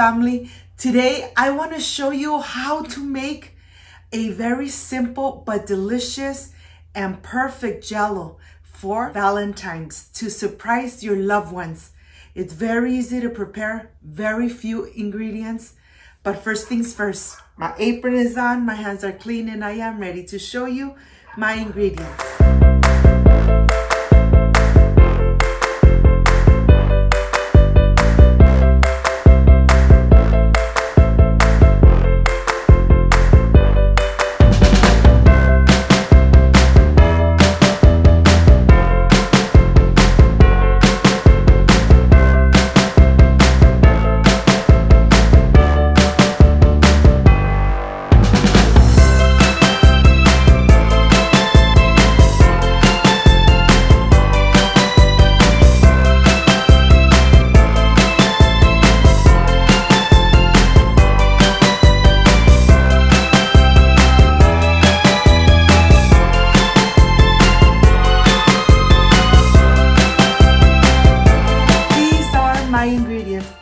family. Today I want to show you how to make a very simple but delicious and perfect jello for Valentine's to surprise your loved ones. It's very easy to prepare, very few ingredients. But first things first, my apron is on, my hands are clean, and I am ready to show you my ingredients.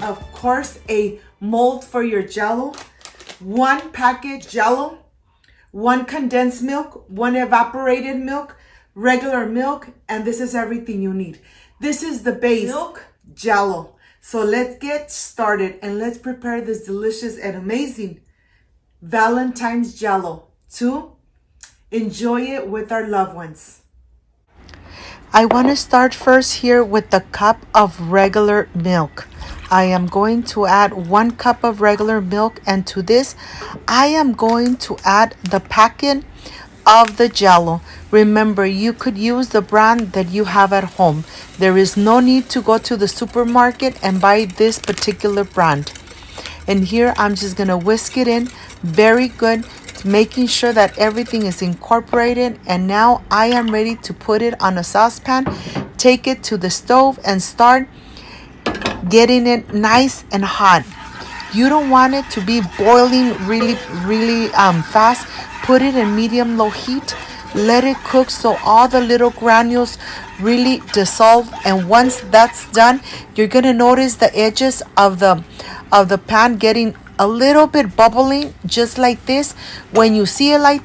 Of course, a mold for your jello, one package jello, one condensed milk, one evaporated milk, regular milk, and this is everything you need. This is the base milk jello. So let's get started and let's prepare this delicious and amazing Valentine's jello to enjoy it with our loved ones. I want to start first here with the cup of regular milk. I am going to add 1 cup of regular milk, and to this I am going to add the packet of the jello. Remember, you could use the brand that you have at home. There is no need to go to the supermarket and buy this particular brand. And here I'm just going to whisk it in very good, making sure that everything is incorporated. And now I am ready to put it on a saucepan, take it to the stove and start getting it nice and hot. You don't want it to be boiling really fast. Put it in medium-low heat. Let it cook so all the little granules really dissolve. And once that's done, you're gonna notice the edges of the pan getting a little bit bubbling, just like this. When you see it like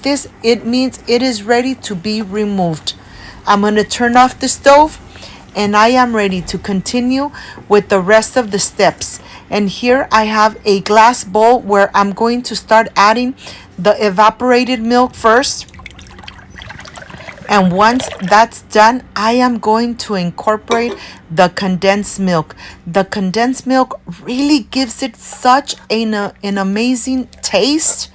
this, it means it is ready to be removed. I'm gonna turn off the stove, and I am ready to continue with the rest of the steps. And here I have a glass bowl where I'm going to start adding the evaporated milk first. And once that's done, I am going to incorporate the condensed milk. The condensed milk really gives it such an amazing taste.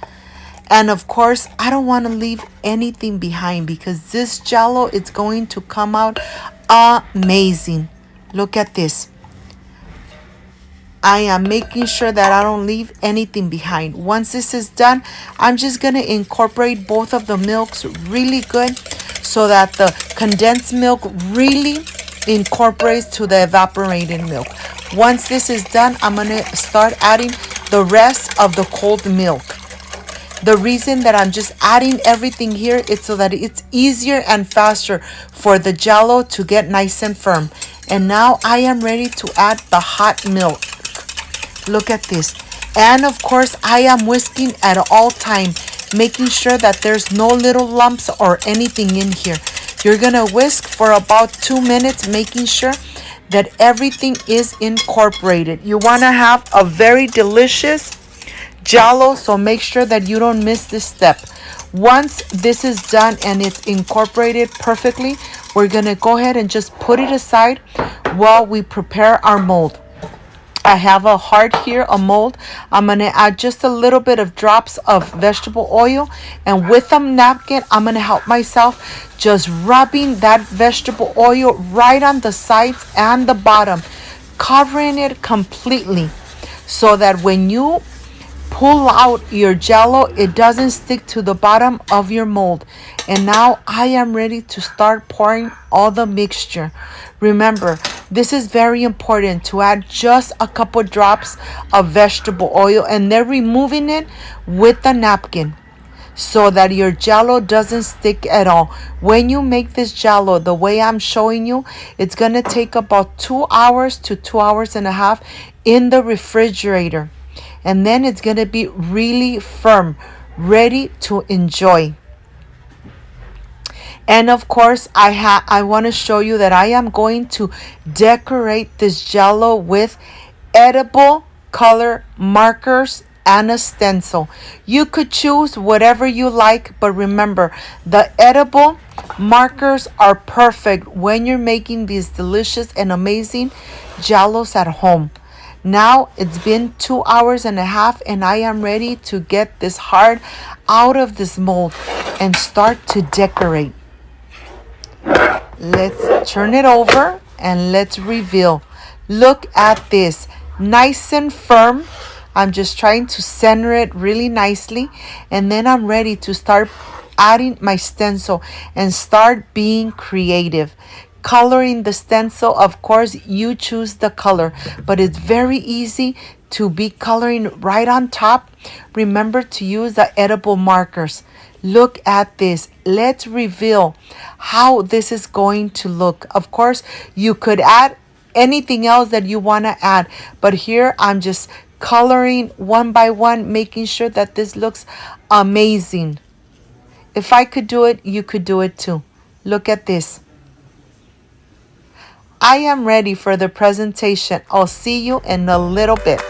And of course, I don't want to leave anything behind because this jello is going to come out amazing. Look at this. I am making sure that I don't leave anything behind. Once this is done, I'm just going to incorporate both of the milks really good so that the condensed milk really incorporates to the evaporated milk. Once this is done, I'm going to start adding the rest of the cold milk. The reason that I'm just adding everything here is so that it's easier and faster for the jello to get nice and firm. And now I am ready to add the hot milk. Look at this. And of course, I am whisking at all time, making sure that there's no little lumps or anything in here. You're gonna whisk for about 2 minutes, making sure that everything is incorporated. You wanna have a very delicious jello, so make sure that you don't miss this step. Once this is done and it's incorporated perfectly, we're gonna go ahead and just put it aside while we prepare our mold. I have a heart here, a mold. I'm gonna add just a little bit of drops of vegetable oil, and with a napkin I'm gonna help myself, just rubbing that vegetable oil right on the sides and the bottom, covering it completely so that when you pull out your jello, it doesn't stick to the bottom of your mold. And now I am ready to start pouring all the mixture. Remember, this is very important to add just a couple drops of vegetable oil, and then removing it with the napkin. so that your jello doesn't stick at all. When you make this jello the way I'm showing you, it's gonna take about 2 hours to 2 hours and a half in the refrigerator. And then it's gonna be really firm, ready to enjoy. And of course, I want to show you that I am going to decorate this jello with edible color markers and a stencil. You could choose whatever you like, but remember, the edible markers are perfect when you're making these delicious and amazing jellos at home. Now it's been 2 hours and a half, and I am ready to get this heart out of this mold and start to decorate. Let's turn it over and let's reveal. Look at this, nice and firm. I'm just trying to center it really nicely, and then I'm ready to start adding my stencil and start being creative. Coloring the stencil, of course, you choose the color, but it's very easy to be coloring right on top. Remember to use the edible markers. Look at this. Let's reveal how this is going to look. Of course, you could add anything else that you want to add, but here I'm just coloring one by one, making sure that this looks amazing. If I could do it, you could do it too. Look at this. I am ready for the presentation. I'll see you in a little bit.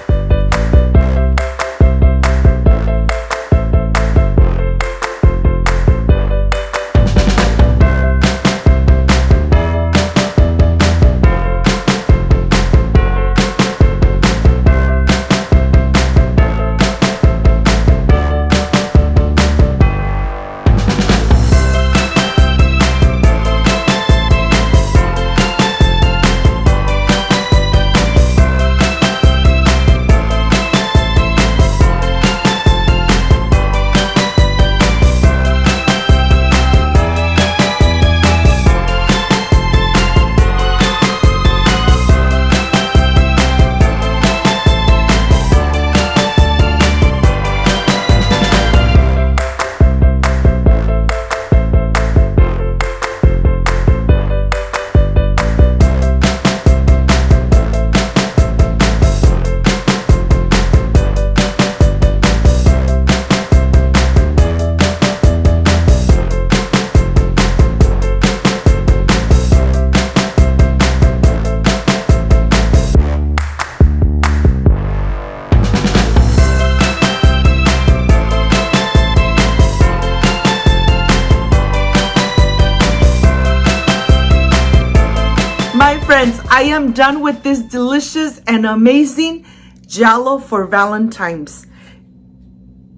My friends, I am done with this delicious and amazing jello for Valentine's.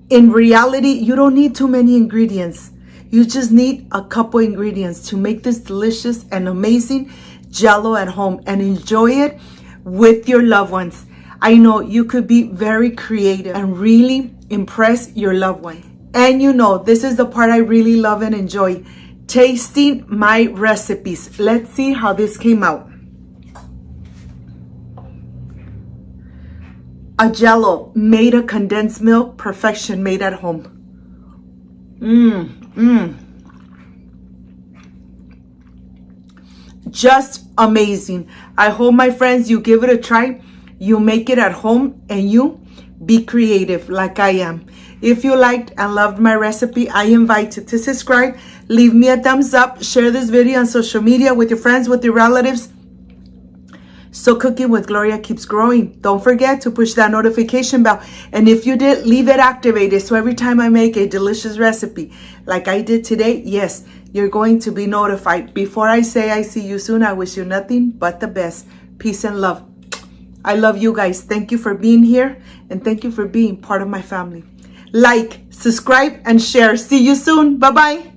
In reality, you don't need too many ingredients. You just need a couple ingredients to make this delicious and amazing jello at home and enjoy it with your loved ones. I know you could be very creative and really impress your loved one. And you know, this is the part I really love and enjoy, tasting my recipes. Let's see how this came out. A jello made of condensed milk, perfection, made at home. Just amazing. I hope, my friends, you give it a try. You make it at home and you be creative like I am. If you liked and loved my recipe, I invite you to subscribe, leave me a thumbs up, share this video on social media with your friends, with your relatives, so Cooking with Gloria keeps growing. Don't forget to push that notification bell. And if you did, leave it activated. So every time I make a delicious recipe like I did today, yes, you're going to be notified. Before I say I see you soon, I wish you nothing but the best. Peace and love. I love you guys. Thank you for being here. And thank you for being part of my family. Like, subscribe, and share. See you soon. Bye-bye.